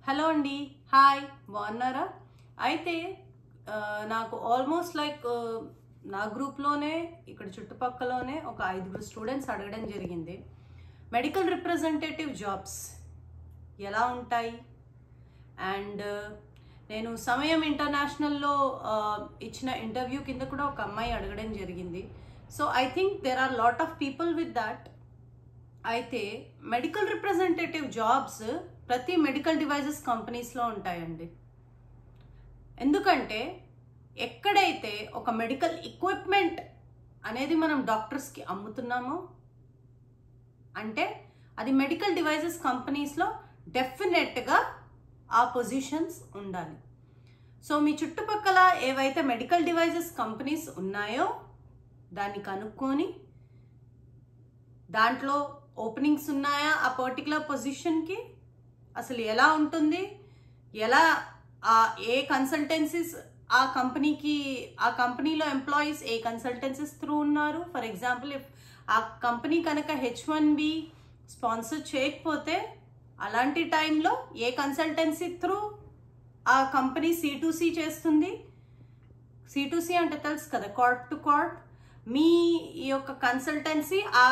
Hello అండి, hi, బాగున్నారా? అయితే నాకు ఆల్మోస్ట్ లైక్ నా గ్రూప్లోనే ఇక్కడ చుట్టుపక్కలోనే ఒక 5 స్టూడెంట్స్ అడగడం జరిగింది. మెడికల్ రిప్రజెంటేటివ్ జాబ్స్ ఎలా ఉంటాయి? అండ్ నేను సమయం ఇంటర్నేషనల్లో ఇచ్చిన ఇంటర్వ్యూ కింద కూడా ఒక అమ్మాయి అడగడం జరిగింది. So I think there are lot of people with that. అయితే మెడికల్ రిప్రజెంటేటివ్ జాబ్స్ ప్రతి మెడికల్ డివైజెస్ కంపెనీస్లో ఉంటాయండి. ఎందుకంటే ఎక్కడైతే ఒక మెడికల్ ఎక్విప్మెంట్ అనేది మనం డాక్టర్స్కి అమ్ముతున్నామో అంటే అది మెడికల్ డివైజెస్ కంపెనీస్లో డెఫినెట్గా ఆ పొజిషన్స్ ఉండాలి. సో మీ చుట్టుపక్కల ఏవైతే మెడికల్ డివైజెస్ కంపెనీస్ ఉన్నాయో దాన్ని కనుక్కొని దాంట్లో ఓపెనింగ్స్ ఉన్నాయా ఆ పర్టికులర్ పొజిషన్కి, అసలు ఎలా ఉంటుంది, ఎలా ఏ కన్సల్టెన్సీస్ ఆ కంపెనీలో ఎంప్లాయీస్ ఏ కన్సల్టెన్సీస్ త్రూ ఉన్నారు. ఫర్ ఎగ్జాంపుల్ ఇఫ్ ఆ కంపెనీ కనుక H1B స్పాన్సర్ చేయకపోతే అలాంటి టైంలో ఏ కన్సల్టెన్సీ త్రూ ఆ కంపెనీ C2C చేస్తుంది. C2C అంటే తెలుసు కదా, కార్ప్ టు కార్ప్. మీ యొక్క కన్సల్టెన్సీ ఆ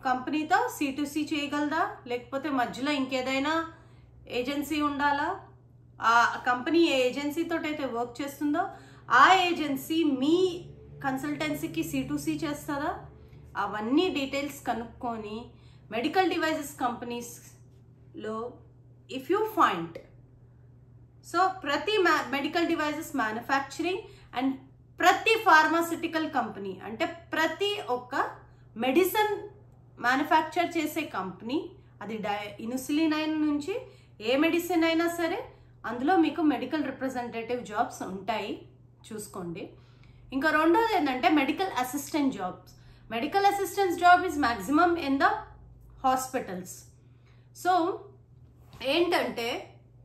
కంపెనీతో C2C చేయగలదా, లేకపోతే మధ్యలో ఇంకేదైనా ఏజెన్సీ ఉండాలా? ఆ కంపెనీ ఏ ఏజెన్సీతో అయితే వర్క్ చేస్తుందో ఆ ఏజెన్సీ మీ కన్సల్టెన్సీకి C2C చేస్తుందా? అవన్నీ డీటెయిల్స్ కనుక్కొని మెడికల్ డివైజెస్ కంపెనీస్లో ఇఫ్ యూ ఫైండ్, సో ప్రతి మెడికల్ డివైజెస్ మ్యానుఫ్యాక్చరింగ్ అండ్ ప్రతి ఫార్మాసిటికల్ కంపెనీ అంటే ప్రతి ఒక్క మెడిసిన్ మ్యానుఫ్యాక్చర్ చేసే కంపెనీ, అది ఇన్సులిన్ నుంచి ఏ మెడిసిన్ అయినా సరే అందులో మీకు మెడికల్ రిప్రజెంటేటివ్ జాబ్స్ ఉంటాయి, చూసుకోండి. ఇంకా రెండోది ఏంటంటే medical assistant jobs. Medical assistant job is maximum in the hospitals. So ఏంటంటే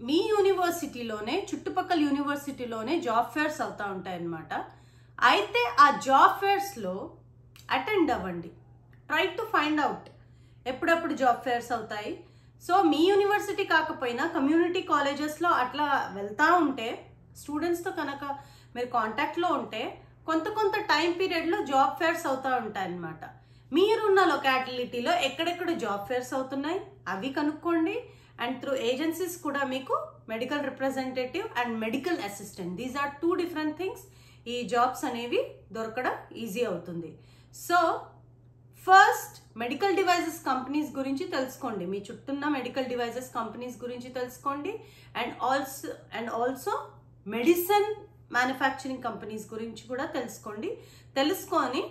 మీ యూనివర్సిటీలోనే చుట్టుపక్కల యూనివర్సిటీలోనే జాబ్ ఫేర్స్ అవుతూ ఉంటాయన్నమాట. అయితే ఆ జాబ్ ఫేర్స్లో అటెండ్ అవ్వండి. ట్రై టు ఫైండ్ అవుట్ ఎప్పుడెప్పుడు జాబ్ ఫేర్స్ అవుతాయి. సో మీ యూనివర్సిటీ కాకపోయినా కమ్యూనిటీ కాలేజెస్లో అట్లా వెళ్తూ ఉంటే స్టూడెంట్స్తో కనుక మీరు కాంటాక్ట్లో ఉంటే కొంత టైం పీరియడ్లో జాబ్ ఫేర్స్ అవుతూ ఉంటాయన్నమాట. మీరున్న లొకాలిటీలో ఎక్కడెక్కడ జాబ్ ఫేర్స్ అవుతున్నాయి అవి కనుక్కోండి. అండ్ త్రూ ఏజెన్సీస్ కూడా మీకు medical representative and medical assistant, these are 2 different things. ఈ జాబ్స్ అనేవి దొరకడం ఈజీ అవుతుంది. So first medical devices companies గురించి తెలుసుకోండి, మీ చుట్టూన్న మెడికల్ డివైజెస్ కంపెనీస్ గురించి తెలుసుకోండి. And also medicine manufacturing companies గురించి కూడా తెలుసుకొని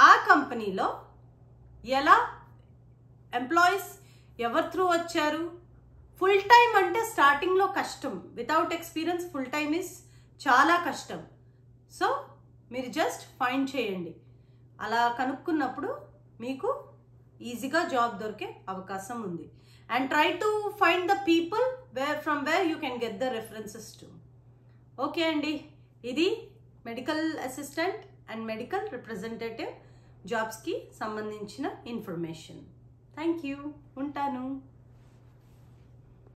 ఆ కంపెనీలో ఎలా ఎంప్లాయీస్ ఎవరి త్రూ వచ్చారు. ఫుల్ టైం అంటే స్టార్టింగ్లో కష్టం, without experience full time is చాలా కష్టం. సో మీరు జస్ట్ ఫైండ్ చేయండి. అలా కనుక్కున్నప్పుడు మీకు ఈజీగా జాబ్ దొరికే అవకాశం ఉంది. And try to find the people from where you can get the references to. Okay అండి, ఇది medical assistant and medical representative జాబ్స్కి సంబంధించిన ఇన్ఫర్మేషన్. థ్యాంక్ యూ, ఉంటాను.